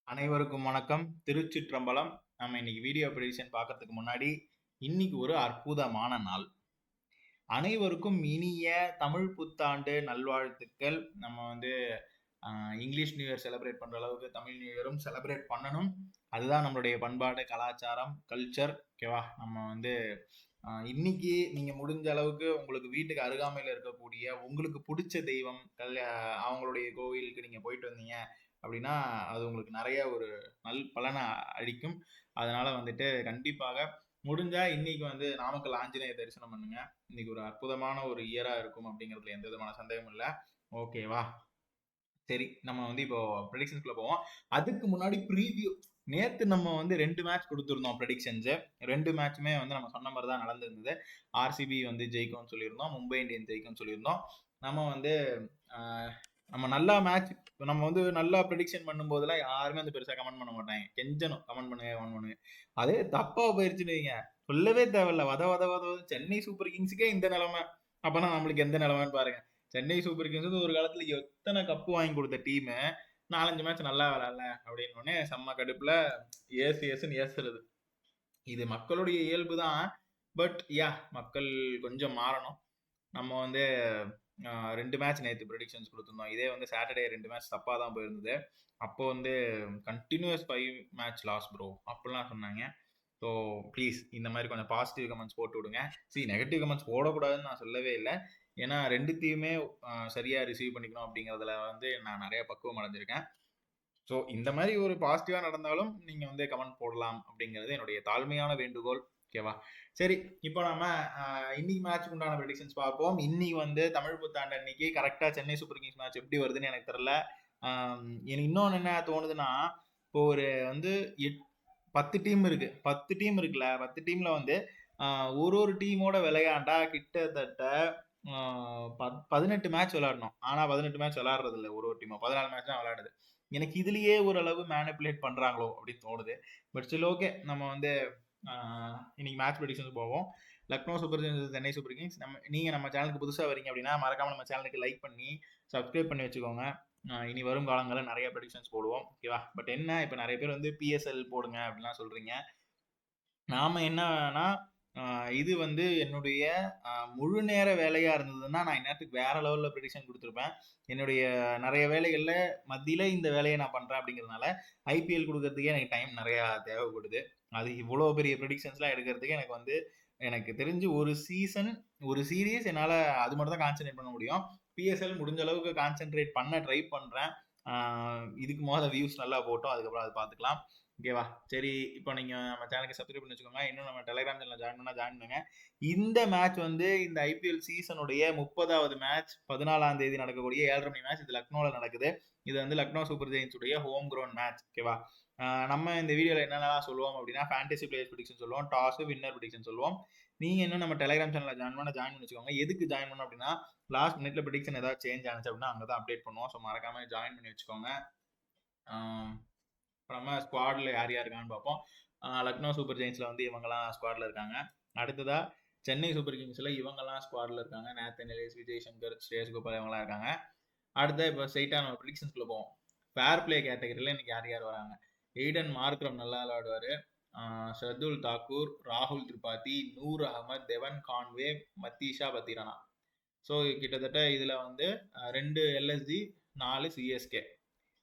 அனைவருக்கும் வணக்கம். திருச்சிற்றம்பலம். நம்ம இன்னைக்கு வீடியோ ப்ரெடிக்ஷன் பார்க்கறதுக்கு முன்னாடி இன்னைக்கு ஒரு அற்புதமான நாள். அனைவருக்கும் இனிய தமிழ் புத்தாண்டு நல்வாழ்த்துக்கள். நம்ம வந்து இங்கிலீஷ் நியூ இயர் செலிப்ரேட் பண்ற அளவுக்கு தமிழ் நியூ இயரும் செலிப்ரேட் பண்ணணும். அதுதான் நம்மளுடைய பண்பாடு, கலாச்சாரம், கல்ச்சர். ஓகேவா? நம்ம வந்து இன்னைக்கு நீங்க முடிஞ்ச அளவுக்கு உங்களுக்கு வீட்டுக்கு அருகாமையில் இருக்கக்கூடிய உங்களுக்கு பிடிச்ச தெய்வம் அவங்களுடைய கோவிலுக்கு நீங்க போயிட்டு வந்தீங்க அப்படின்னா அது உங்களுக்கு நிறைய ஒரு நல் பலனை அளிக்கும். அதனால வந்துட்டு கண்டிப்பாக முடிஞ்சா இன்னைக்கு வந்து நாமக்கல் ஆஞ்சநேய தரிசனம் பண்ணுங்க. இன்னைக்கு ஒரு அற்புதமான ஒரு இயரா இருக்கும் அப்படிங்கிறதுல எந்த விதமான சந்தேகமும் இல்லை. ஓகேவா? சரி, நம்ம வந்து இப்போ ப்ரெடிக்ஷன்ஸ்குள்ள போவோம். அதுக்கு முன்னாடி ப்ரீவியூ. நேத்து நம்ம வந்து 2 மேட்ச் கொடுத்துருந்தோம் ப்ரெடிக்ஷன்ஸ். 2 மேட்சுமே வந்து நம்ம சொன்ன மாதிரி தான் நடந்திருந்தது. ஆர்சிபி வந்து ஜெயிக்கும்னு சொல்லியிருந்தோம், மும்பை இந்தியன்ஸ் ஜெயிக்கும்னு சொல்லியிருந்தோம். நம்ம வந்து நம்ம நல்லா மேட்ச் நம்ம வந்து நல்லா ப்ரெடிக்ஷன் பண்ணும்போதெல்லாம் யாருமே வந்து பெருசா கமெண்ட் பண்ண மாட்டாங்க. கெஞ்சணும் கமெண்ட் பண்ணுங்க. அதே தப்பா போயிருச்சுன்னு வைங்க, சொல்லவே தேவையில்ல. வத வத வத சென்னை சூப்பர் கிங்ஸுக்கே இந்த நிலைமை, அப்பனா நம்மளுக்கு எந்த நிலைமைன்னு பாருங்க. சென்னை சூப்பர் கிங்ஸ் ஒரு காலத்துல எத்தனை கப்பு வாங்கி கொடுத்த டீம் 4-5 மேட்ச் நல்லா விளையாடல அப்படின்னு செம்ம கடுப்புல ஏசுன்னு ஏசுறது. இது மக்களுடைய இயல்பு தான். பட் மக்கள் கொஞ்சம் மாறணும். நம்ம வந்து 2 மேட்ச் நேற்று ப்ரெடிக்ஷன்ஸ் கொடுத்துருந்தோம். இதே வந்து சாட்டர்டே 2 மேட்ச் தப்பாக தான் போயிருந்தது. அப்போ வந்து கண்டினியூஸ் 5 மேட்ச் லாஸ் ப்ரோ அப்படிலாம் சொன்னாங்க. ஸோ ப்ளீஸ் இந்த மாதிரி கொஞ்சம் பாசிட்டிவ் கமெண்ட்ஸ் போட்டு விடுங்க. நெகட்டிவ் கமெண்ட்ஸ் போடக்கூடாதுன்னு நான் சொல்லவே இல்லை. ஏன்னா ரெண்டுத்தையுமே சரியாக ரிசீவ் பண்ணிக்கணும் அப்படிங்கிறதுல வந்து நான் நிறைய பக்குவம் அடைஞ்சிருக்கேன். ஸோ இந்த மாதிரி ஒரு பாசிட்டிவாக நடந்தாலும் நீங்கள் வந்து கமெண்ட் போடலாம் அப்படிங்கிறது என்னுடைய தாழ்மையான வேண்டுகோள். ஓகேவா? சரி, இப்போ நம்ம இன்னைக்கு மேட்ச்க்கு உண்டான ப்ரெடிக்ஷன்ஸ் பார்ப்போம். இன்னைக்கு வந்து தமிழ் புத்தாண்டு அன்னைக்கு கரெக்டாக சென்னை சூப்பர் கிங்ஸ் மேட்ச் எப்படி வருதுன்னு எனக்கு தெரியல. எனக்கு இன்னொன்று என்ன தோணுதுன்னா, இப்போ ஒரு வந்து 10 டீம் இருக்கு. 10 டீம் இருக்குல்ல, 10 டீம்ல வந்து ஒரு டீமோட விளையாண்டா கிட்டத்தட்ட 18 மேட்ச் விளையாடணும். ஆனா 18 மேட்ச் விளையாடுறது இல்லை ஒரு டீம், 14 மேட்ச் தான் விளையாடுது. எனக்கு இதுலயே ஓரளவு மேனிப்புலேட் பண்றாங்களோ அப்படின்னு தோணுது. பட் ஸ்டில் ஓகே, நம்ம வந்து இன்னைக்கு மேட்ச் ப்ரெடிக்ஷன்ஸ் போவோம். Lucknow super Kings, Chennai super Kings. நீங்க நம்ம சேனலுக்கு புதுசாக வரீங்க அப்படின்னா மறக்காம நம்ம சேனலுக்கு லைக் பண்ணி சப்ஸ்கிரைப் பண்ணி வச்சுக்கோங்க. இனி வரும் காலங்களில் நிறைய ப்ரெடிக்ஷன்ஸ் போடுவோம். ஓகேவா? பட் என்ன, இப்போ நிறைய பேர் வந்து பிஎஸ்எல் போடுங்க அப்படின்லாம் சொல்றீங்க. நாம என்னன்னா இது வந்து என்னுடைய முழு நேர வேலையா இருந்ததுன்னா நான் இந்நேரத்துக்கு வேற லெவல்ல ப்ரெடிக்ஷன் கொடுத்துருப்பேன். என்னுடைய நிறைய வேலைகள்ல மத்தியில இந்த வேலையை நான் பண்றேன் அப்படிங்கிறதுனால ஐபிஎல் கொடுக்கறதுக்கே எனக்கு டைம் நிறைய தேவைப்படுது. அது இவ்வளோ பெரிய ப்ரெடிக்ஷன்ஸ்லாம் எடுக்கிறதுக்கு எனக்கு வந்து எனக்கு தெரிஞ்சு ஒரு சீசன் ஒரு சீரீஸ் என்னால் அது மட்டும் தான் கான்சென்ட்ரேட் பண்ண முடியும். பிஎஸ்எல் முடிஞ்ச அளவுக்கு கான்சென்ட்ரேட் பண்ண ட்ரை பண்ணுறேன். இதுக்கு முதல்ல வியூஸ் நல்லா போட்டோம், அதுக்கப்புறம் அதை பார்த்துக்கலாம். ஓகேவா? சரி, இப்போ நீங்க நம்ம சேனலுக்கு சப்ஸ்கிரைப் பண்ணி வச்சுக்கோங்க. இன்னும் நம்ம டெலிகிராம் சேனல் ஜாயின் பண்ணுங்க. இந்த மேட்ச் வந்து இந்த ஐபிஎல் சீசனுடைய 30வது மேட்ச் 14ஆம் தேதி நடக்கக்கூடிய 7:30 மணி மேட்ச். இது லக்னோல நடக்குது. இது வந்து லக்னோ சூப்பர் ஜெயின்ஸ் உடைய ஹோம் கிரவுண்ட் மேட்ச். ஓகேவா? நம்ம இந்த வீடியோல என்னென்னலாம் சொல்லுவோம் அப்படின்னா ஃபேண்டசி பிளேயர்ஸ் ப்ரெடிக்ஷன் சொல்லுவோம், டாஸ் வின்னர் ப்ரெடிக்ஷன் சொல்லுவோம். நீங்க இன்னும் நம்ம டெலிகிராம் சேனல்ல ஜாயின் பண்ணி வச்சுக்கோங்க. எதுக்கு ஜாயின் பண்ணணும் அப்படின்னா லாஸ்ட் மினிட்ல ப்ரெடிக்ஷன் ஏதாவது சேஞ்ச் ஆனிச்சு அப்படின்னா அங்கதான் அப்டேட் பண்ணுவோம். ஸோ மறக்காம ஜாயின் பண்ணி வச்சுக்கோங்க. நம்ம ஸ்குவாட்ல யார் யார் இருக்கான்னு பார்ப்போம். லக்னோ சூப்பர் ஜெயின்ஸ்ல வந்து இவங்கெல்லாம் ஸ்குவாட்ல இருக்காங்க. அடுத்ததா சென்னை சூப்பர் கிங்ஸ்ல இவங்கெல்லாம் ஸ்குவாட்ல இருக்காங்க. நேத்தன் எலிஸ், விஜய் சங்கர், ஸ்ரேயஸ் கோபால் இவங்கெல்லாம் இருக்காங்க. அடுத்த இப்போ ஸ்ட்ரைட்டா நம்ம ப்ரெடிக்ஷன்ஸ்குள்ள போவோம். ஃபேர் பிளே கேட்டகரியில் இன்னைக்கு யார் யார் வராங்க? எய்டன் மார்க்ரம் நல்லா விளையாடுவாரு. ஷர்துல் தாக்கூர், ராகுல் திரிபாதி, நூர் அகமது, தெவன் கான்வே, மத்தீஷா பத்திரானா. ஸோ கிட்டத்தட்ட இதில் வந்து 2 எல்எஸ்ஜி 4 சிஎஸ்கே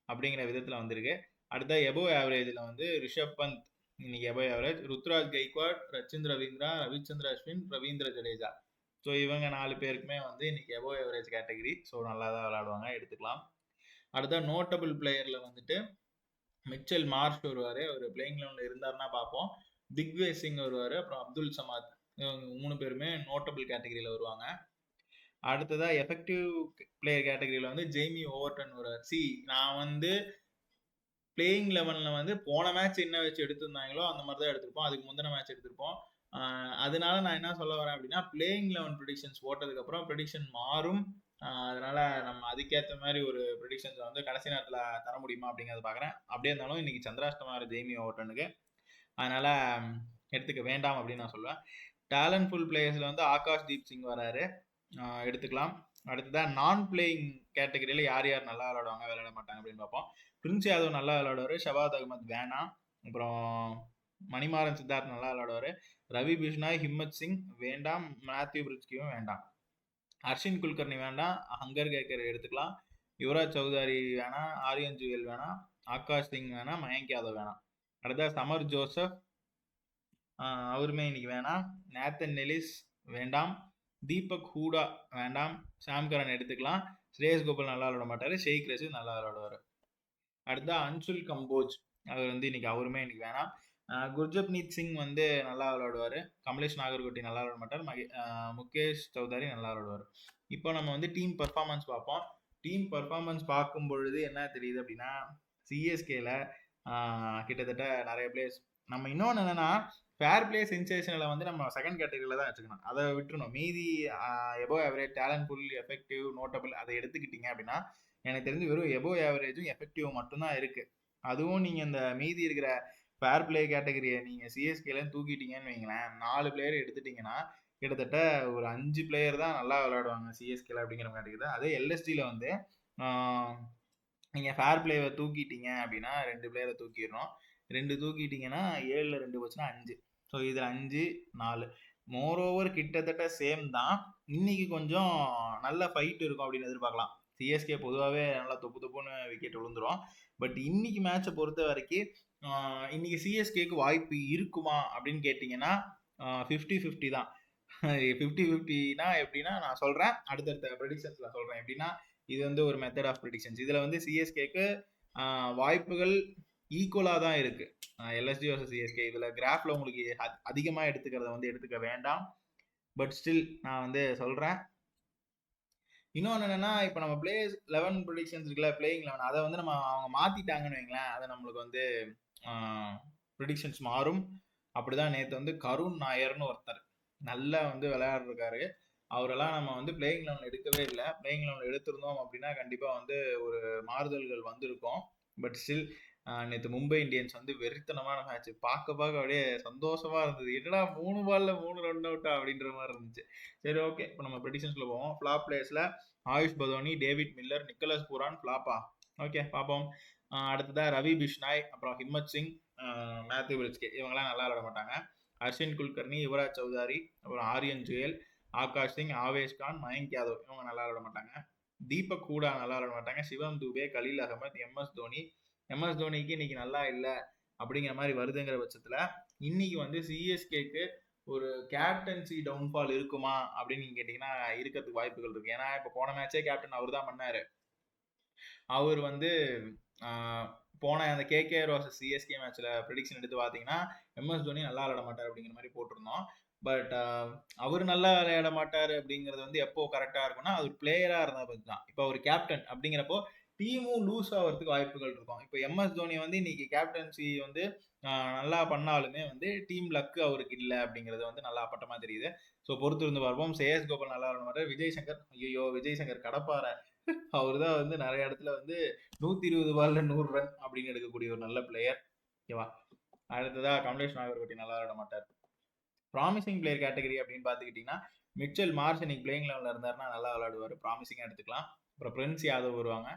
அப்படிங்கிற விதத்தில் வந்திருக்கு. அடுத்த எபோ ஆவரேஜில் வந்து ரிஷப் பந்த் இன்னைக்கு எபோ ஆவரேஜ், ருத்ராஜ் கெய்க்வாட், ரச்சின் ரவீந்திரா, ரவிச்சந்திர அஸ்வின், ரவீந்திர ஜடேஜா. ஸோ இவங்க 4 பேருக்குமே வந்து இன்னைக்கு எபோ ஆவரேஜ் கேட்டகரி. ஸோ நல்லா தான் விளையாடுவாங்க, எடுத்துக்கலாம். அடுத்த நோட்டபிள் பிளேயர்ல வந்துட்டு மிச்சல் மார்ஷ் வருவார். அவர் பிளேயிங் லெவனில் இருந்தாருன்னா பார்ப்போம். திக்வேஜ் சிங் வருவார். அப்புறம் அப்துல் சமாத். இவங்க 3 பேருமே நோட்டபிள் கேட்டகரியில் வருவாங்க. அடுத்ததா எஃபெக்டிவ் பிளேயர் கேட்டகரியில் வந்து ஜெய்மி ஓவர்டன் வருவார். நான் வந்து பிளேயிங் லெவனில் வந்து போன மேட்ச் என்ன வச்சு எடுத்திருந்தாங்களோ அந்த மாதிரி தான் எடுத்திருப்போம். அதுக்கு முந்தின மேட்ச் எடுத்திருப்போம். அதனால நான் என்ன சொல்ல வரேன் அப்படின்னா பிளேயிங் லெவன் ப்ரெடிக்ஷன்ஸ் போட்டதுக்கப்புறம் ப்ரெடிக்ஷன் மாறும். அதனால நம்ம அதுக்கேற்ற மாதிரி ஒரு ப்ரெடிக்ஷன்ஸை வந்து கடைசி நேரத்தில் தர முடியுமா அப்படிங்கிறத பார்க்குறேன். அப்படியே இருந்தாலும் இன்னைக்கு சந்திராஷ்டமா ஜெய்மி ஓவர்டனுக்கு, அதனால எடுத்துக்க வேண்டாம் அப்படின்னு நான் சொல்லுவேன். டேலண்ட்ஃபுல் பிளேயர்ஸில் வந்து ஆகாஷ் தீப் சிங் வராரு, எடுத்துக்கலாம். அடுத்ததான் நான் பிளேயிங் கேட்டகரியில் யார் யார் நல்லா விளையாடுவாங்க விளையாட மாட்டாங்க அப்படின்னு பார்ப்போம். பிரின்ஸ் யாதவ் நல்லா விளையாடுவார், ஷபாத் அகமது வேணாம், அப்புறம் மணிமாறன் சித்தார்த் நல்லா விளையாடுவார், ரவி பிஷ்னாய் ஹிம்மத் சிங் வேண்டாம், மேத்யூ பிரிட்ஸ்கியும் வேண்டாம், அர்ஷின் குல்கர்னி வேண்டாம், ஹங்கர் கேக்கர் எடுத்துக்கலாம், யுவராஜ் சௌதாரி வேணாம், ஆரியன் ஜுவேல் வேணாம், ஆகாஷ் சிங் வேணாம், மயங்க் யாதவ் வேணாம். அடுத்தா சமர் ஜோசப் அவருமே இன்னைக்கு வேணாம், நேத்தன் நெலிஸ் வேண்டாம், தீபக் ஹூடா வேண்டாம், சாம் கரன் எடுத்துக்கலாம், ஸ்ரேயஸ் கோபால் நல்லா விளாட மாட்டாரு, ஷெய்க் ரஷீத் நல்லா விளாடுவார். அடுத்தா அன்சுல் கம்போஜ் அவர் வந்து இன்னைக்கு அவருமே இன்னைக்கு வேணாம். குர்ஜப்னீத் சிங் வந்து நல்லா விளையாடுவார், கமலேஷ் நாகர்கோட்டி நல்லா விளையாட மாட்டார், முகேஷ் சௌதாரி நல்லா விளையாடுவார். இப்போ நம்ம வந்து டீம் பர்ஃபார்மன்ஸ் பார்ப்போம். டீம் பர்ஃபார்மன்ஸ் பார்க்கும் பொழுது என்ன தெரியுது அப்படின்னா, சிஎஸ்கேல கிட்டத்தட்ட நிறைய பிளேயர்ஸ் நம்ம இன்னொன்று என்னன்னா ஃபேர் பிளே சென்சேஷனில் வந்து நம்ம செகண்ட் கேட்டகரியில் தான் வச்சுக்கணும், அதை விட்டுருணும். மீதி எபோ ஆவரேஜ், டேலண்ட்ஃபுல், எஃபெக்டிவ், நோட்டபிள் அதை எடுத்துக்கிட்டீங்க அப்படின்னா எனக்கு தெரிஞ்சு வெறும் எபோ ஆவரேஜும் எஃபெக்டிவ் மட்டும்தான் இருக்கு. அதுவும் நீங்கள் இந்த மீதி இருக்கிற ஃபேர் பிளே கேட்டகரியை நீங்கள் சிஎஸ்கேல தூக்கிட்டீங்கன்னு வைங்களேன், 4 பிளேயர் எடுத்துட்டீங்கன்னா கிட்டத்தட்ட ஒரு 5 பிளேயர் தான் நல்லா விளையாடுவாங்க சிஎஸ்கேல அப்படிங்கிற மாதிரி இருக்குது. அதே எல்எஸ்டியில் வந்து நீங்கள் ஃபேர் பிளேவை தூக்கிட்டீங்க அப்படின்னா 2 பிளேயரை தூக்கிடணும், 2 தூக்கிட்டீங்கன்னா 7ல் 2 போச்சுன்னா 5. ஸோ இதில் 5 4 மோரோவர் கிட்டத்தட்ட சேம் தான். இன்னைக்கு கொஞ்சம் நல்ல ஃபைட் இருக்கும் அப்படின்னு எதிர்பார்க்கலாம். சிஎஸ்கே பொதுவாகவே நல்லா தொப்புன்னு விக்கெட் விழுந்துரும். பட் இன்னைக்கு மேட்சை பொறுத்த வரைக்கும் இன்னைக்கு சிஎஸ்கேக்கு வாய்ப்பு இருக்குமா அப்படின்னு கேட்டிங்கன்னா 50-50 தான். 50-50னா எப்படின்னா நான் சொல்கிறேன், அடுத்தடுத்த ப்ரெடிக்ஷன்ஸில் சொல்கிறேன். எப்படின்னா இது வந்து ஒரு மெத்தட் ஆஃப் ப்ரெடிக்ஷன்ஸ். இதில் வந்து சிஎஸ்கேக்கு வாய்ப்புகள் ஈக்குவலாக தான் இருக்கு, எல்எஸ்டி வர்சஸ் சிஎஸ்கே. இதில் கிராஃபில் உங்களுக்கு அதிகமாக எடுத்துக்கிறத வந்து எடுத்துக்க வேண்டாம். பட் ஸ்டில் நான் வந்து சொல்கிறேன். இன்னொன்று என்னன்னா, இப்போ நம்ம பிளேயர்ஸ் 11 ப்ரெடிக்ஷன்ஸ் இருக்குல்ல, பிளேயிங் 11, அதை வந்து நம்ம அவங்க மாற்றிட்டாங்கன்னு வைங்களேன், அதை நம்மளுக்கு வந்து ப்ரெடிக்ஷன்ஸ் மாறும். அப்படிதான் நேற்று வந்து கருண் நாயர்னு ஒருத்தர் நல்லா வந்து விளையாடுறாரு, அவரெல்லாம் நம்ம வந்து பிளேயிங் 11 எடுக்கவே இல்லை. பிளேயிங் 11 எடுத்திருந்தோம் அப்படின்னா கண்டிப்பாக வந்து ஒரு மாறுதல்கள் வந்திருக்கும். பட் ஸ்டில் நேற்று மும்பை இந்தியன்ஸ் வந்து வெறித்தனமான மேட்ச், பார்க்க அப்படியே சந்தோஷமா இருந்தது. என்னடா 3 பால்ல 3 ரன் அவுட்டா அப்படின்ற மாதிரி இருந்துச்சு. சரி, ஓகே, இப்போ நம்ம ப்ரெடிக்ஷன்ஸ்ல போவோம். ஃபிளாப் பிளேயர்ஸ்ல Ayush Badoni, David Miller, Nicholas Pooran ஃபிளாப்பா. ஓகே, பார்ப்போம். அடுத்ததா ரவி பிஷ்னாய், அப்புறம் ஹிம்மத் சிங், மேத்யூ பிரிட்ஸ்கே, இவங்கெல்லாம் நல்லா விளையாட மாட்டாங்க. அர்ஷின் குல்கர்னி, யுவராஜ் சௌதாரி, அப்புறம் ஆரியன் ஜுவேல், ஆகாஷ் சிங், ஆவேஷ் கான், மயங்க் யாதவ் இவங்க நல்லா விளையாட மாட்டாங்க. தீபக் ஹூடா நல்லா விளையாட மாட்டாங்க. சிவம் துபே, கலீல் அகமத், எம்எஸ் தோனி. எம்எஸ் தோனிக்கு இன்னைக்கு நல்லா இல்லை அப்படிங்கிற மாதிரி வருதுங்கிற பட்சத்தில் இன்னைக்கு வந்து சிஎஸ்கேக்கு ஒரு கேப்டன்சி டவுன்ஃபால் இருக்குமா அப்படின்னு நீங்க கேட்டீங்கன்னா இருக்கிறதுக்கு வாய்ப்புகள் இருக்கு. ஏன்னா இப்போ போன மேட்சே கேப்டன் அவர் தான் பண்ணாரு. அவர் வந்து போன அந்த கேகேஆர் வர்சஸ் சிஎஸ்கே மேட்ச்ல ப்ரெடிக்ஷன் எடுத்து பார்த்தீங்கன்னா எம்எஸ் தோனி நல்லா விளையாட மாட்டார் அப்படிங்கிற மாதிரி போட்டிருந்தோம். பட் அவர் நல்லா விளையாட மாட்டார் அப்படிங்கிறது வந்து எப்போ கரெக்டாக இருக்கும்னா அது பிளேயரா இருந்தா பற்றி தான். இப்போ அவர் கேப்டன் அப்படிங்கிறப்போ டீமும் லூஸ் ஆகிறதுக்கு வாய்ப்புகள் இருக்கும். இப்போ எம்எஸ் தோனி வந்து இன்னைக்கு கேப்டன்சி வந்து நல்லா பண்ணாலுமே வந்து டீம் லக்கு அவருக்கு இல்லை அப்படிங்கிறது வந்து நல்லா அப்பட்டமா தெரியுது. ஸோ பொறுத்து இருந்து பார்ப்போம். ஸ்ரேயஸ் கோபால் நல்லா விளையாட மாட்டார். விஜய் சங்கர், ஐயோ விஜய் சங்கர் கடப்பாறை, அவர் தான் வந்து நிறைய இடத்துல வந்து 120 பால்ல 100 ரன் அப்படின்னு எடுக்கக்கூடிய ஒரு நல்ல பிளேயர். ஓகேவா. அடுத்ததா கமலேஷ் நாகர்கோட்டி நல்லா விளையாட மாட்டார். ப்ராமிசிங் பிளேயர் கேட்டகரி அப்படின்னு பார்த்துக்கிட்டிங்கன்னா மிச்சல் மார்ஷ் இன்னைக்கு பிளேயிங் லெவலில் இருந்தாருன்னா நல்லா விளையாடுவார், ப்ராமிசிங்காக எடுத்துக்கலாம். அப்புறம் பிரின்ஸ் யாதவ் வருவாங்க,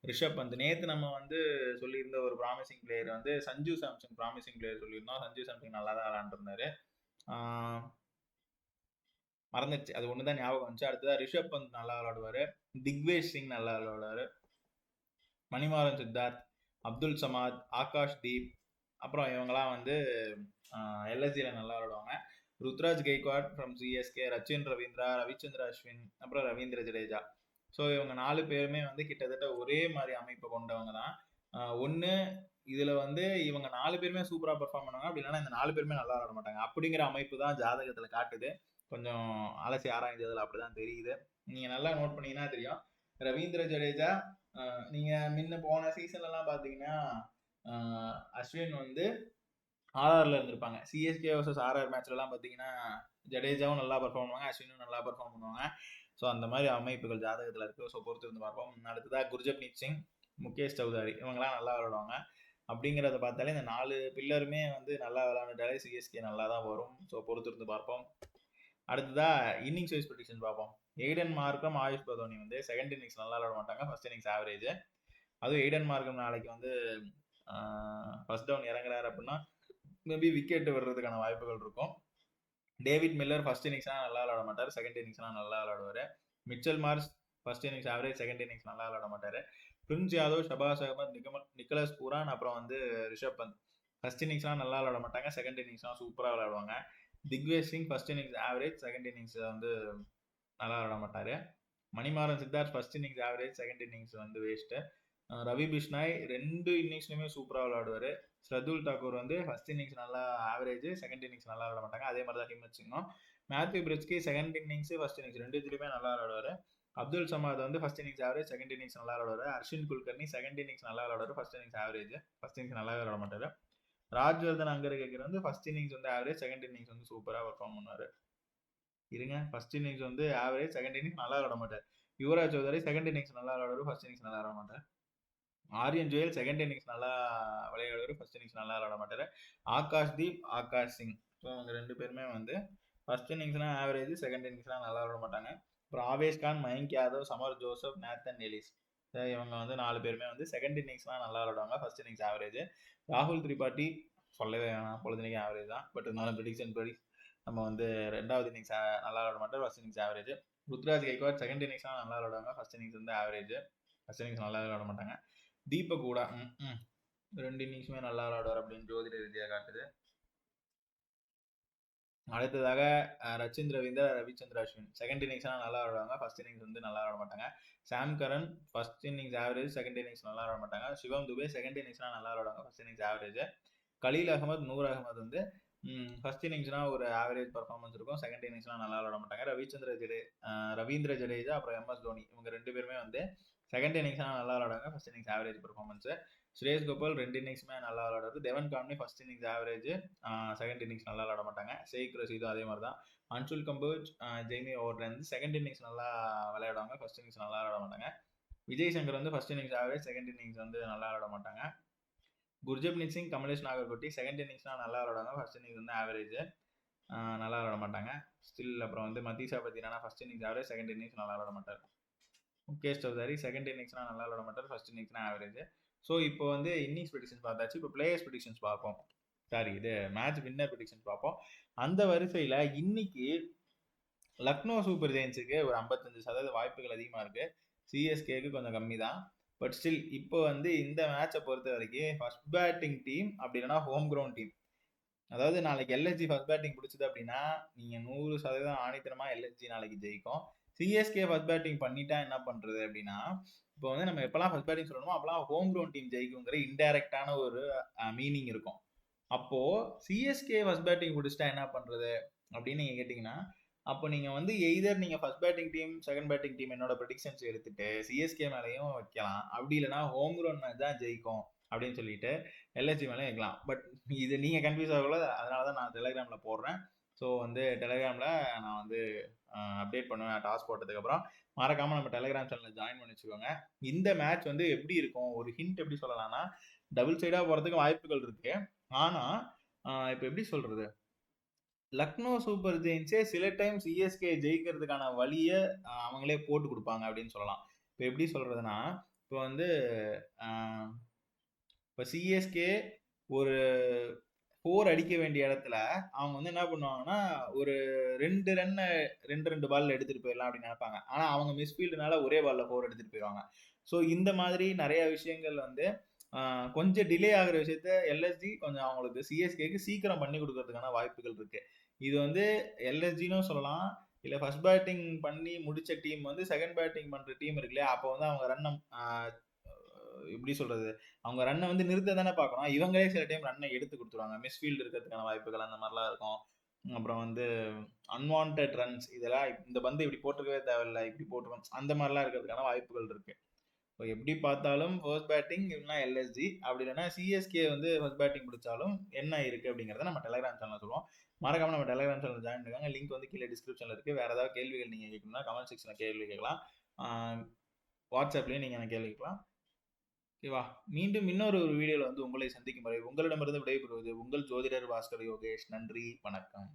ரிஷப் பந்த். நேற்று நம்ம வந்து சொல்லியிருந்த ஒரு ப்ராமிசிங் பிளேயர் வந்து சஞ்சு சாம்சன் ப்ராமிசிங் பிளேயர் சொல்லியிருந்தோம். சஞ்சு சாம்சன் நல்லா தான் விளையாண்டுருந்தாரு, மறந்துச்சு, அது ஒன்று தான் ஞாபகம் வந்துச்சு. அடுத்ததான் ரிஷப் பந்த் நல்லா விளையாடுவார், திக்வேஷ் சிங் நல்லா விளையாடுவார், மணிமாறன் சித்தார்த், அப்துல் சமாத், ஆகாஷ் தீப், அப்புறம் இவங்கெல்லாம் வந்து எல்எஸ்சியில் நல்லா விளையாடுவாங்க. ருத்ராஜ் கெய்க்வாட் ஃப்ரம் சிஎஸ்கே, ரச்சின் ரவீந்திரா, ரவிச்சந்திர அஸ்வின், அப்புறம் ரவீந்திர ஜடேஜா. ஸோ இவங்க 4 பேருமே வந்து கிட்டத்தட்ட ஒரே மாதிரி அமைப்பை கொண்டவங்க தான். ஒன்று இதில் வந்து இவங்க 4 பேருமே சூப்பராக பெர்ஃபார்ம் பண்ணுவாங்க, அப்படி இல்லைன்னா இந்த 4 பேருமே நல்லா விளாட மாட்டாங்க அப்படிங்கிற அமைப்பு தான் ஜாதகத்தில் காட்டுது. கொஞ்சம் அலசி ஆராய்ஞ்சதில் அப்படிதான் தெரியுது. நீங்கள் நல்லா நோட் பண்ணீங்கன்னா தெரியும். ரவீந்திர ஜடேஜா நீங்கள் முன்ன போன சீசன்லலாம் பார்த்தீங்கன்னா அஸ்வின் வந்து ஆர்ஆர்ல இருந்திருப்பாங்க. சிஎஸ்கே வர்சஸ் ஆர்ஆர் மேட்ச்லலாம் பார்த்தீங்கன்னா ஜடேஜாவும் நல்லா பர்ஃபார்ம் பண்ணுவாங்க, அஸ்வினும் நல்லா பர்ஃபார்ம் பண்ணுவாங்க. ஸோ அந்த மாதிரி அமைப்புகள் ஜாதகத்தில் இருக்குது. ஸோ பொறுத்து இருந்து பார்ப்போம். அடுத்ததாக குர்ஜப்னீத் சிங், முகேஷ் சௌதாரி இவங்கெல்லாம் நல்லா விளையாடுவாங்க. அப்படிங்கிறத பார்த்தாலே இந்த 4 பில்லருமே வந்து நல்லா விளையாண்டுட்டாலே சிஎஸ்கே நல்லா தான் வரும். ஸோ பொறுத்து இருந்து பார்ப்போம். அடுத்ததாக இன்னிங்ஸ் வைஸ் ப்ரெடிக்ஷன் பார்ப்போம். எய்டன் மார்க்கம், ஆயுஷ் பதோனி வந்து செகண்ட் இன்னிங்ஸ் நல்லா விளையாட மாட்டாங்க, ஃபர்ஸ்ட் இன்னிங்ஸ் ஆவரேஜ். அதுவும் எய்டன் மார்க்கம் நாளைக்கு வந்து ஃபர்ஸ்ட் டவுன் இறங்குறாரு அப்படின்னா மேபி விக்கெட் வர்றதுக்கான வாய்ப்புகள் இருக்கும். டேவிட் மில்லர் ஃபர்ஸ்ட் இன்னிங்ஸ்லாம் நல்லா விளையாட மாட்டார், செகண்ட் இன்னிங்ஸ்லாம் நல்லா விளையாடுவார். Mitchell Marsh first innings average, second innings நல்லா விளையாட மாட்டார். பிரின்ஸ் யாதவ், ஷபாஸ் அகமத், நிக்கலஸ் பூரான், அப்புறம் வந்து ரிஷப் பந்த் ஃபர்ஸ்ட் இன்னிங்ஸ்லாம் நல்லா விளையாட மாட்டாங்க, செகண்ட் இன்னிங்ஸ்லாம் சூப்பராக விளையாடுவாங்க. Digvesh Singh first innings average, second innings வந்து நல்லா விளையாட மாட்டார். Manimaran Siddharth first innings average, second innings வந்து வேஸ்ட்டு. ரவி பிஷ்னாய் 2 இன்னிங்ஸ்லையுமே சூப்பராக விளையாடுவார். ஸ்ரதுல் தாக்கூர் வந்து ஃபர்ஸ்ட் இன்னிங்ஸ் நல்லா ஆவரேஜ், செகண்ட் இன்னிங்ஸ் நல்லா விளையாட மாட்டாங்க. அதே மாதிரி தான் ஹிம்மத் சிங்கும். Matthew Breetzke second innings, first innings ரெண்டுத்துலையுமே நல்லா விளையாடுவார். அப்துல் சமாத் வந்து first innings average, second innings நல்லா விளையாடுவார். அர்ஷின் குல்கர்னி செகண்ட் இன்னிங்ஸ் நல்லா விளையாடுவார், first innings average, first innings நல்லா விளையாட மாட்டார். ராஜ்வர்தன் அங்கர்கர் வந்து ஃபர்ஸ்ட் இன்னிங்ஸ் வந்து ஆவரேஜ், செகண்ட் இன்னிங்ஸ் வந்து சூப்பராக பர்ஃபார்ம் பண்ணுவார். இருங்க, ஃபர்ஸ்ட் இன்னிங்ஸ் வந்து ஆவரேஜ், செகண்ட் இன்னிங்ஸ் நல்லா விளையாட மாட்டார். யுவராஜ் சௌதரி செகண்ட் இன்னிங்ஸ் நல்லா விளையாடுவார், ஃபர்ஸ்ட் இன்னிங்ஸ் நல்லா விளையாட மாட்டார். ஆரியன் ஜுவல் செகண்ட் இன்னிங்ஸ் நல்லா விளையாடுவார், ஃபர்ஸ்ட் இன்னிங்ஸ் நல்லா விளையாட மாட்டார். ஆகாஷ் தீப், ஆகாஷ் சிங், ஸோ அவங்க 2 பேருமே வந்து ஃபர்ஸ்ட் இன்னிங்ஸ்லாம் ஆவரேஜ், செகண்ட் இன்னிங்ஸ்லாம் நல்லா விளையாட மாட்டாங்க. அப்புறம் Avesh Khan, Mayank Yadav, Shamar Joseph, Nathan Ellis, இவங்க வந்து 4 பேருமே வந்து செகண்ட் இன்னிங்ஸ்லாம் நல்லா விளையாடுவாங்க, ஃபர்ஸ்ட் இன்னிங்ஸ் ஆவரேஜ். ராகுல் திரிபாட்டி சொல்லவே வேணாம், பொழுதுனைக்கு ஆவரேஜ் தான். பட் இருந்தாலும் ப்ரிடிக்ஷன் படி நம்ம வந்து 2வது இன்னிங்ஸ் நல்லா விளையாட மாட்டார், first innings average. Ruturaj Gaikwad second இன்னிங்ஸ்லாம் நல்லா விளையாடுவாங்க, ஃபர்ஸ்ட் இன்னிங்ஸ் வந்து ஆவரேஜ், ஃபர்ஸ்ட் இன்னிங்ஸ் நல்லா விளையாட மாட்டாங்க. தீபக் கூட 2 இன்னிங்ஸுமே நல்லா விளையாடுவார் அப்படின்னு ஜோதிட ரீதியாக காட்டுது. அடுத்ததாக ரச்சின் ரவீந்தர், ரவிச்சந்திர அஸ்வின் செகண்ட் இன்னிங்ஸ்லாம் நல்லா விளையாடுவாங்க, ஃபர்ஸ்ட் இன்னிங்ஸ் வந்து நல்லா விளையாட மாட்டாங்க. Sam Curran first innings average, second innings நல்லா விளையாட மாட்டாங்க. சிவம் துபே செகண்ட் இன்னிங்ஸ்லாம் நல்லா விளையாடுவாங்க, first innings average. Khaleel Ahmed, Noor Ahmad வந்து ஃபர்ஸ்ட் இன்னிங்ஸ்னா ஒரு ஆவரேஜ் பர்ஃபார்மன்ஸ் இருக்கும், செகண்ட் இன்னிங்ஸ்லாம் நல்லா விளையாட மாட்டாங்க. ரவீந்திர ஜடேஜா, அப்புறம் MS தோனி இவங்க 2 பேருமே வந்து செகண்ட் இன்னிங்ஸ்லாம் நல்லா விளையாடுவாங்க, first innings average performance. Suresh Gopal 2 இன்னிங்ஸுமே நல்லா விளையாடுறது. Devon Conway first innings average, second innings நல்லா விளையாட மாட்டாங்க. ஷேக் ரஷீதும் அதே மாதிரி தான். அன்சுல் கம்போஜ், ஜெய்மி ஓவர்லேருந்து செகண்ட் இன்னிங்ஸ் நல்லா விளையாடுவாங்க, ஃபர்ஸ்ட் இன்னிங்ஸ் நல்லா விளையாட மாட்டாங்க. விஜய் சங்கர் வந்து first innings average, second innings வந்து நல்லா விளையாட மாட்டாங்க. குர்ஜப்னீத் சிங், கமலேஷ் நாகர்கோட்டி செகண்ட் இன்னிங்ஸ்லாம் நல்லா விளையாடுவாங்க, ஃபர்ஸ்ட் இன்னிங்ஸ் வந்து ஆவரேஜ், நல்லா விளையாட மாட்டாங்க. ஸ்டில் அப்புறம் வந்து Matheesha Pathirana first innings average, second innings நல்லா விளையாட மாட்டார். முகேஷ் சௌதாரி செகண்ட் இன்னிங்ஸ்லாம் நல்லா விளையாட மாட்டார், ஃபர்ஸ்ட் இன்னிங்ஸ்னா ஆவரேஜ். ஸோ இப்போ வந்து இன்னிங்ஸ் ப்ரெடிக்ஷன்ஸ் பார்த்தாச்சு, இப்போ பிளேயர்ஸ் ப்ரெடிக்ஷன்ஸ் பார்ப்போம். சாரி, இது மேட்ச் வின்னர் ப்ரெடிக்ஷன்ஸ் பார்ப்போம். அந்த வரிசையில் இன்னைக்கு லக்னோ சூப்பர் ஜெயின்ஸுக்கு ஒரு 55% வாய்ப்புகள் அதிகமாக இருக்கு, சிஎஸ்கேக்கு கொஞ்சம் கம்மி தான். பட் ஸ்டில் இப்போ வந்து இந்த மேட்சை பொறுத்த வரைக்கும் ஃபர்ஸ்ட் பேட்டிங் டீம் அப்படி இல்லைனா ஹோம் கிரவுண்ட் டீம், அதாவது நாளைக்கு எல்எஸ்ஜி ஃபர்ஸ்ட் பேட்டிங் பிடிச்சது அப்படின்னா நீங்கள் 100% ஆணித்தனமாக எல்எஸ்ஜி நாளைக்கு ஜெயிக்கும். சிஎஸ்கே ஃபர்ஸ்ட் பேட்டிங் பண்ணிட்டா என்ன பண்ணுறது அப்படின்னா, இப்போ வந்து நம்ம எப்போல்லாம் ஃபர்ஸ்ட் பேட்டிங் சொல்லணுமோ அப்போல்லாம் ஹோம் கிரவுண்ட் டீம் ஜெயிக்குங்கிற இன்டைரக்டான ஒரு மீனிங் இருக்கும். அப்போது சிஎஸ்கே ஃபர்ஸ்ட் பேட்டிங் பிடிச்சிட்டா என்ன பண்ணுறது அப்படின்னு நீங்கள் கேட்டிங்கன்னா, அப்போ நீங்கள் வந்து எய்தர் நீங்கள் first batting team, second batting team என்னோட ப்ரெடிக்ஷன்ஸ் எடுத்துட்டு சிஎஸ்கே மேலேயும் வைக்கலாம், அப்படி இல்லைனா ஹோம் கிரவுண்ட் மேட்ச் தான் ஜெயிக்கும் அப்படின்னு சொல்லிட்டு எல்எஸ்ஜி மேலே வைக்கலாம். பட் இது நீங்கள் கன்ஃபியூஸ் ஆகக்கூடாது, அதனால தான் நான் டெலிகிராமில் போடுறேன். ஸோ வந்து டெலிகிராமில் நான் வந்து அப்டேட் பண்ணுவேன் டாஸ் போட்டதுக்கப்புறம். மறக்காமல் நம்ம டெலிகிராம் சேனலில் ஜாயின் பண்ணி வச்சுக்கோங்க. இந்த மேட்ச் வந்து எப்படி இருக்கும், ஒரு ஹிண்ட் எப்படி சொல்லலாம்னா, டபுள் சைடாக போகிறதுக்கு வாய்ப்புகள் இருக்கு. ஆனால் இப்போ எப்படி சொல்கிறது, லக்னோ சூப்பர் ஜெயின்ஸே சில டைம் சிஎஸ்கே ஜெயிக்கிறதுக்கான வழியை அவங்களே போட்டு கொடுப்பாங்க அப்படின்னு சொல்லலாம். இப்போ எப்படி சொல்கிறதுனா, இப்போ வந்து இப்போ சிஎஸ்கே ஒரு 4 அடிக்க வேண்டிய இடத்துல அவங்க வந்து என்ன பண்ணுவாங்கன்னா, ஒரு 2 ரன்னை 2 பால்ல எடுத்துட்டு போயிடலாம் அப்படின்னு நினைப்பாங்க. ஆனால் அவங்க மிஸ்ஃபீல்டுனால ஒரே பால்ல 4 எடுத்துட்டு போயிடுவாங்க. ஸோ இந்த மாதிரி நிறைய விஷயங்கள் வந்து கொஞ்சம் டிலே ஆகிற விஷயத்த எல்எஸ்ஜி கொஞ்சம் அவங்களுக்கு சிஎஸ்கேக்கு சீக்கிரம் பண்ணி கொடுக்கறதுக்கான வாய்ப்புகள் இருக்கு. இது வந்து எல்எஸ்ஜின்னு சொல்லலாம், இல்லை ஃபர்ஸ்ட் பேட்டிங் பண்ணி முடிச்ச டீம் வந்து செகண்ட் பேட்டிங் பண்ற டீம் இருக்கு இல்லையா, அப்போ வந்து அவங்க ரன்னை எப்படி சொல்றது, அவங்க ரன்னை வந்து நிறுத்த தானே பார்க்கணும், இவங்களே சில டைம் ரன்னை எடுத்து கொடுத்துருவாங்க, மிஸ்ஃபீல்டு இருக்கிறதுக்கான வாய்ப்புகள் அந்த மாதிரிலாம் இருக்கும். அப்புறம் வந்து அன்வான்ட் ரன்ஸ், இதெல்லாம் இந்த பந்து இப்படி போட்டிருக்கவே தேவையில்லை, இப்படி போட்டுருவோம், அந்த மாதிரிலாம் இருக்கிறதுக்கான வாய்ப்புகள் இருக்கு. ஸோ எப்படி பார்த்தாலும் ஃபர்ஸ்ட் பேட்டிங் இல்லைனா எல்எஸ்ஜி, அப்படி இல்லைனா சிஎஸ்கே வந்து ஃபர்ஸ்ட் பேட்டிங் பிடிச்சாலும் என்ன இருக்கு அப்படிங்கிறத நம்ம டெலிகிராம் சேனல் சொல்லுவோம். மறக்காம நம்ம டெலிகிராம் சேனல் ஜாயின் பண்ணுங்க, லிங்க் வந்து கீழே டிஸ்கிரிப்ஷனில் இருக்கு. வேற ஏதாவது கேள்விகள் நீங்கள் கேட்கணும்னா கமெண்ட் செக்ஷனில் கேள்வி கேட்கலாம், வாட்ஸ்அப்லேயும் நீங்கள் எனக்கு கேள்வி கேட்கலாம். ஓகேவா? மீண்டும் இன்னொரு வீடியோவில் வந்து உங்களை சந்திக்கும் வரை உங்களிடமிருந்து விடைபெறுவது உங்கள் ஜோதிடர் பாஸ்கர் யோகேஷ். நன்றி, வணக்கம்.